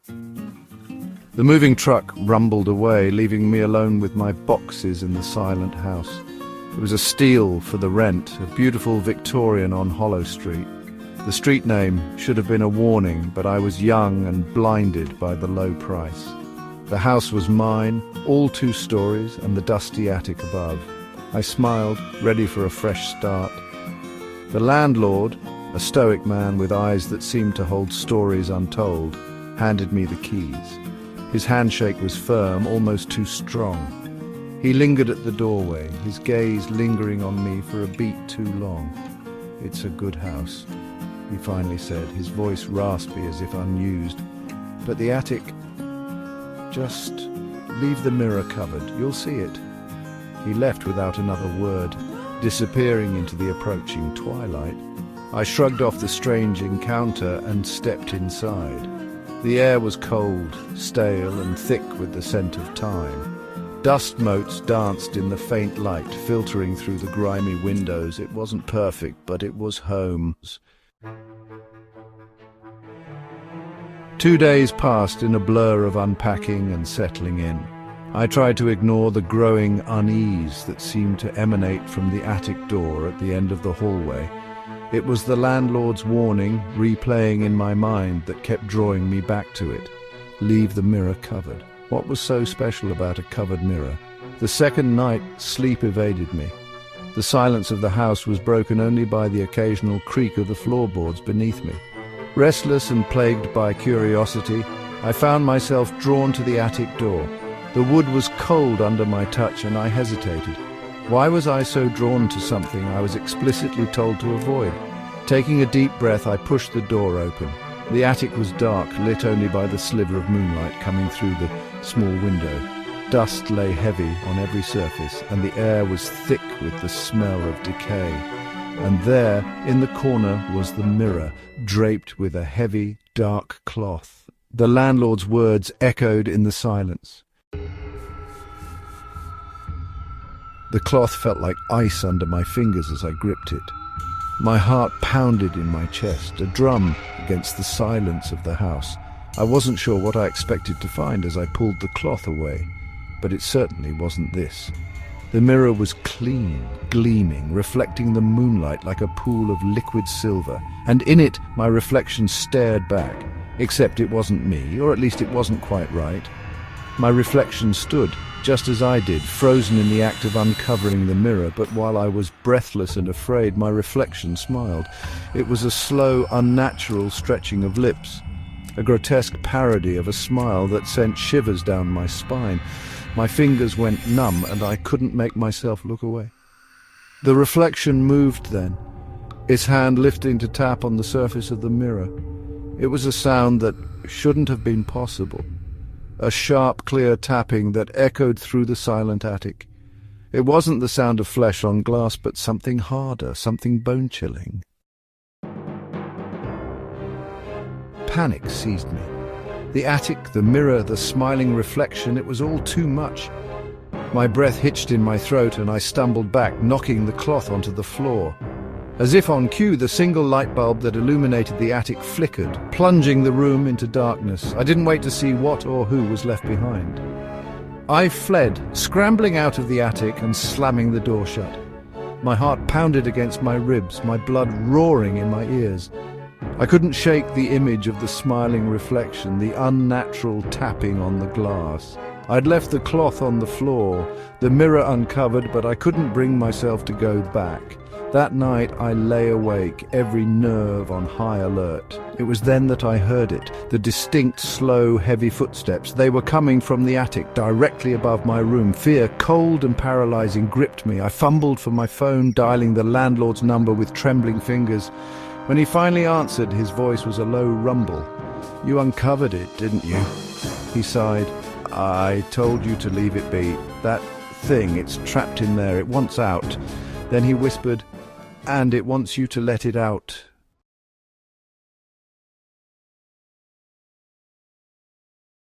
The moving truck rumbled away, leaving me alone with my boxes in the silent house. It was a steal for the rent, a beautiful Victorian on Hollow Street. The street name should have been a warning, but I was young and blinded by the low price. The house was mine, all 2 stories, and the dusty attic above. I smiled, ready for a fresh start. The landlord, a stoic man with eyes that seemed to hold stories untold, handed me the keys. His handshake was firm, almost too strong. He lingered at the doorway, his gaze lingering on me for a beat too long. "It's a good house," he finally said, his voice raspy as if unused. "But the attic... just leave the mirror covered, you'll see it." He left without another word, disappearing into the approaching twilight. I shrugged off the strange encounter and stepped inside. The air was cold, stale, and thick with the scent of time. Dust motes danced in the faint light, filtering through the grimy windows. It wasn't perfect, but it was home. 2 days passed in a blur of unpacking and settling in. I tried to ignore the growing unease that seemed to emanate from the attic door at the end of the hallway. It was the landlord's warning, replaying in my mind, that kept drawing me back to it. Leave the mirror covered. What was so special about a covered mirror? The second night, sleep evaded me. The silence of the house was broken only by the occasional creak of the floorboards beneath me. Restless and plagued by curiosity, I found myself drawn to the attic door. The wood was cold under my touch and I hesitated. Why was I so drawn to something I was explicitly told to avoid? Taking a deep breath, I pushed the door open. The attic was dark, lit only by the sliver of moonlight coming through the small window. Dust lay heavy on every surface, and the air was thick with the smell of decay. And there, in the corner, was the mirror, draped with a heavy, dark cloth. The landlord's words echoed in the silence. The cloth felt like ice under my fingers as I gripped it. My heart pounded in my chest, a drum against the silence of the house. I wasn't sure what I expected to find as I pulled the cloth away, but it certainly wasn't this. The mirror was clean, gleaming, reflecting the moonlight like a pool of liquid silver, and in it my reflection stared back, except it wasn't me, or at least it wasn't quite right. My reflection stood, just as I did, frozen in the act of uncovering the mirror, but while I was breathless and afraid, my reflection smiled. It was a slow, unnatural stretching of lips, a grotesque parody of a smile that sent shivers down my spine. My fingers went numb, and I couldn't make myself look away. The reflection moved then, its hand lifting to tap on the surface of the mirror. It was a sound that shouldn't have been possible. A sharp, clear tapping that echoed through the silent attic. It wasn't the sound of flesh on glass, but something harder, something bone-chilling. Panic seized me. The attic, the mirror, the smiling reflection, it was all too much. My breath hitched in my throat and I stumbled back, knocking the cloth onto the floor. As if on cue, the single light bulb that illuminated the attic flickered, plunging the room into darkness. I didn't wait to see what or who was left behind. I fled, scrambling out of the attic and slamming the door shut. My heart pounded against my ribs, my blood roaring in my ears. I couldn't shake the image of the smiling reflection, the unnatural tapping on the glass. I'd left the cloth on the floor, the mirror uncovered, but I couldn't bring myself to go back. That night I lay awake, every nerve on high alert. It was then that I heard it, the distinct, slow, heavy footsteps. They were coming from the attic, directly above my room. Fear, cold and paralyzing, gripped me. I fumbled for my phone, dialing the landlord's number with trembling fingers. When he finally answered, his voice was a low rumble. "You uncovered it, didn't you?" He sighed. "I told you to leave it be. That thing, it's trapped in there. It wants out." Then he whispered, "And it wants you to let it out